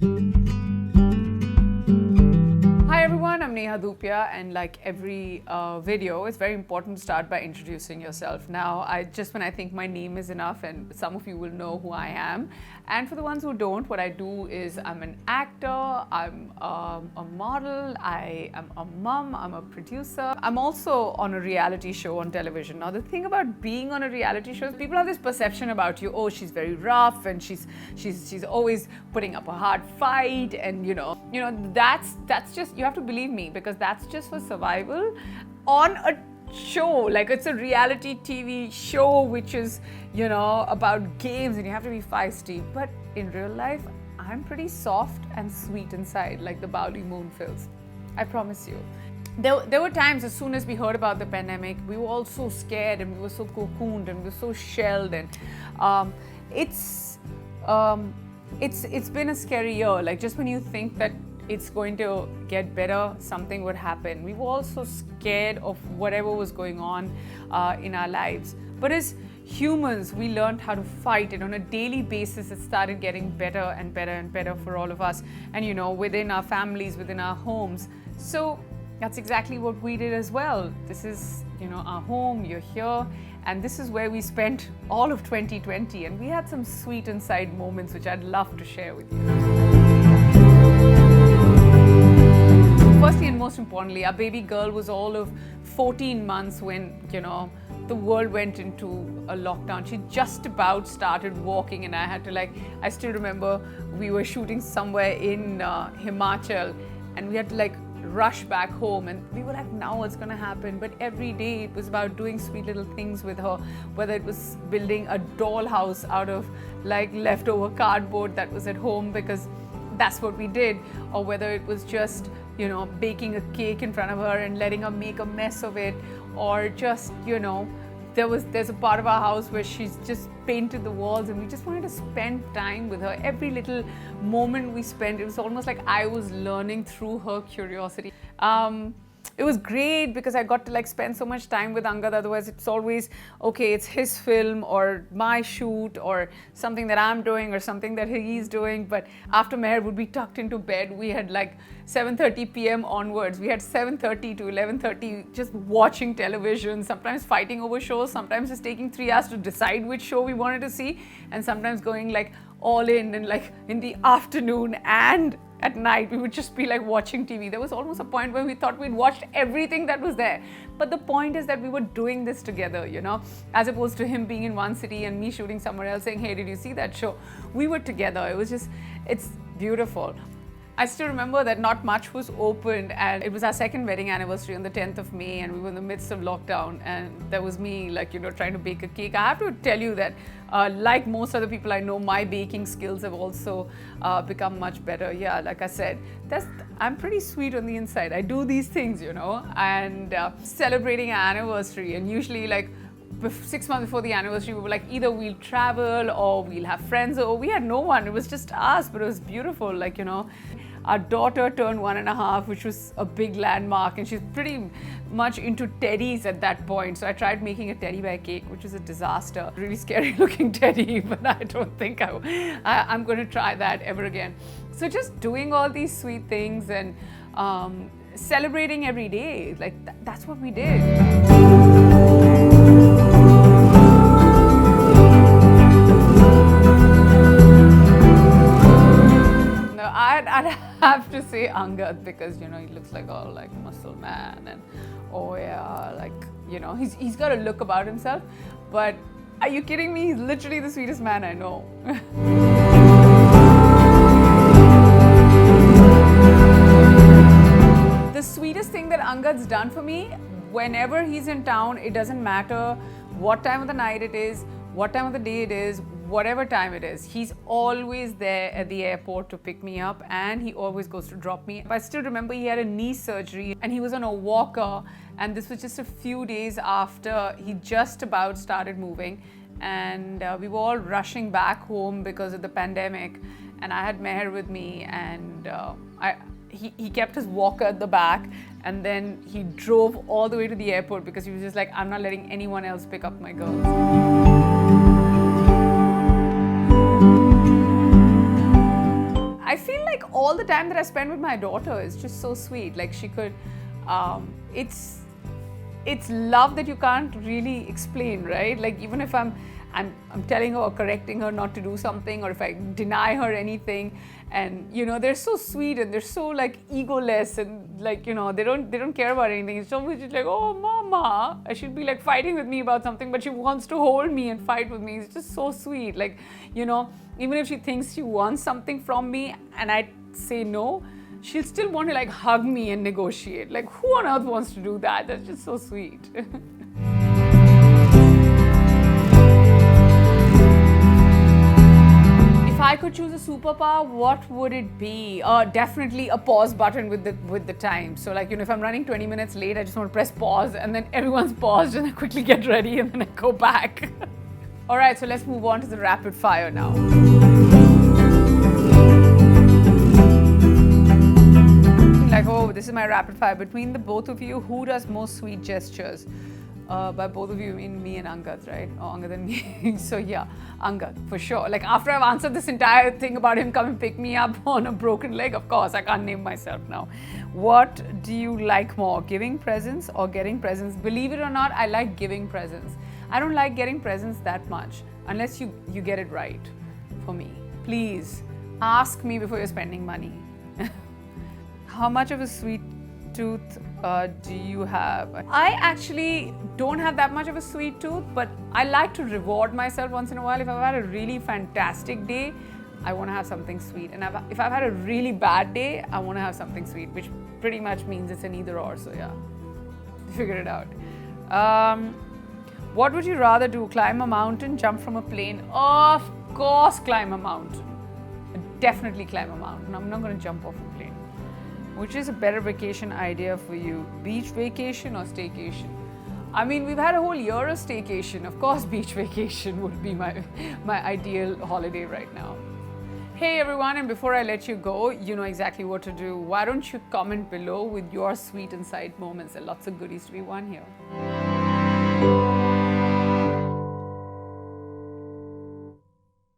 Hi everyone, I'm Neha Dhupia, and like every video, it's very important to start by introducing yourself. Now, when I think my name is enough, and some of you will know who I am. And for the ones who don't, what I do is I'm an actor, I'm a model, I am a mom, I'm a producer. I'm also on a reality show on television. Now, the thing about being on a reality show is people have this perception about you. Oh, she's very rough, and she's always putting up a hard fight, and that's just, you have to believe me, because that's just for survival on a show. Like, it's a reality TV show which is about games, and you have to be feisty. But in real life, I'm pretty soft and sweet inside, like the Bauli Moonfils. I promise you. There were times, as soon as we heard about the pandemic, we were all so scared, and we were so cocooned, and we were so shelled, and it's been a scary year. Like, just when you think that it's going to get better, something would happen. We were all so scared of whatever was going on in our lives. But as humans, we learned how to fight, and on a daily basis, it started getting better and better and better for all of us. And within our families, within our homes. So that's exactly what we did as well. This is, our home, you're here, and this is where we spent all of 2020. And we had some sweet inside moments, which I'd love to share with you. Firstly and most importantly, our baby girl was all of 14 months when, the world went into a lockdown. She just about started walking, and I still remember we were shooting somewhere in Himachal, and we had to rush back home, and we were like, now what's gonna happen? But every day it was about doing sweet little things with her, whether it was building a dollhouse out of leftover cardboard that was at home, because that's what we did, or whether it was just baking a cake in front of her and letting her make a mess of it, or just there's a part of our house where she's just painted the walls, and we just wanted to spend time with her. Every little moment we spent, it was almost like I was learning through her curiosity. It was great because I got to spend so much time with Angad. Otherwise, it's always, okay, it's his film or my shoot or something that I'm doing or something that he's doing. But after Meher would be tucked into bed, we had 7:30 p.m. onwards. We had 7:30 to 11:30 just watching television, sometimes fighting over shows, sometimes just taking 3 hours to decide which show we wanted to see, and sometimes going all in, and in the afternoon and at night, we would just be watching TV. There was almost a point where we thought we'd watched everything that was there. But the point is that we were doing this together, as opposed to him being in one city and me shooting somewhere else saying, hey, did you see that show? We were together. It's beautiful. I still remember that not much was opened, and it was our second wedding anniversary on the 10th of May, and we were in the midst of lockdown, and there was me trying to bake a cake. I have to tell you that like most other people I know, my baking skills have also become much better. Yeah, like I said, I'm pretty sweet on the inside. I do these things, and celebrating our anniversary, and usually 6 months before the anniversary, we were either we'll travel or we'll have friends, or we had no one. It was just us, but it was beautiful. Our daughter turned 1.5, which was a big landmark, and she's pretty much into teddies at that point. So I tried making a teddy bear cake, which was a disaster. Really scary looking teddy, but I don't think I'm going to try that ever again. So just doing all these sweet things and celebrating every day, that's what we did. I'd have to say Angad, because he looks like all muscle man, and oh yeah, he's got a look about himself. But are you kidding me? He's literally the sweetest man I know. The sweetest thing that Angad's done for me, whenever he's in town, it doesn't matter what time of the night it is, what time of the day it is, whatever time it is, he's always there at the airport to pick me up, and he always goes to drop me. I still remember he had a knee surgery and he was on a walker, and this was just a few days after he just about started moving, and we were all rushing back home because of the pandemic, and I had Meher with me, and he kept his walker at the back, and then he drove all the way to the airport because he was just like, I'm not letting anyone else pick up my girls. I feel like all the time that I spend with my daughter is just so sweet. Like she could, it's love that you can't really explain, right? Like even if I'm telling her or correcting her not to do something, or if I deny her anything, and they're so sweet and they're so like egoless, and like they don't care about anything. It's always just like, oh mama, I should be like fighting with me about something, but she wants to hold me and fight with me. It's just so sweet. Like even if she thinks she wants something from me and I say no, she'll still want to like hug me and negotiate. Like who on earth wants to do that? That's just so sweet. If I could choose a superpower, what would it be? Definitely a pause button with the time. So like if I'm running 20 minutes late, I just want to press pause, and then everyone's paused and I quickly get ready and then I go back. All right, so let's move on to the rapid fire now. Like, oh, this is my rapid fire. Between the both of you, who does most sweet gestures? By both of you, mean me and Angad, right? Oh, Angad and me. So yeah, Angad, for sure. Like after I've answered this entire thing about him come and pick me up on a broken leg, of course, I can't name myself now. What do you like more, giving presents or getting presents? Believe it or not, I like giving presents. I don't like getting presents that much, unless you get it right for me. Please, ask me before you're spending money. How much of a sweet tooth do you have? I actually don't have that much of a sweet tooth, but I like to reward myself once in a while. If I've had a really fantastic day, I want to have something sweet. And if I've had a really bad day, I want to have something sweet, which pretty much means it's an either or. So yeah, figure it out. What would you rather do? Climb a mountain, jump from a plane? Of course, climb a mountain. Definitely climb a mountain. I'm not going to jump off a plane. Which is a better vacation idea for you? Beach vacation or staycation? I mean, we've had a whole year of staycation. Of course, beach vacation would be my ideal holiday right now. Hey everyone, and before I let you go, you know exactly what to do. Why don't you comment below with your sweet inside moments? There are lots of goodies to be won here.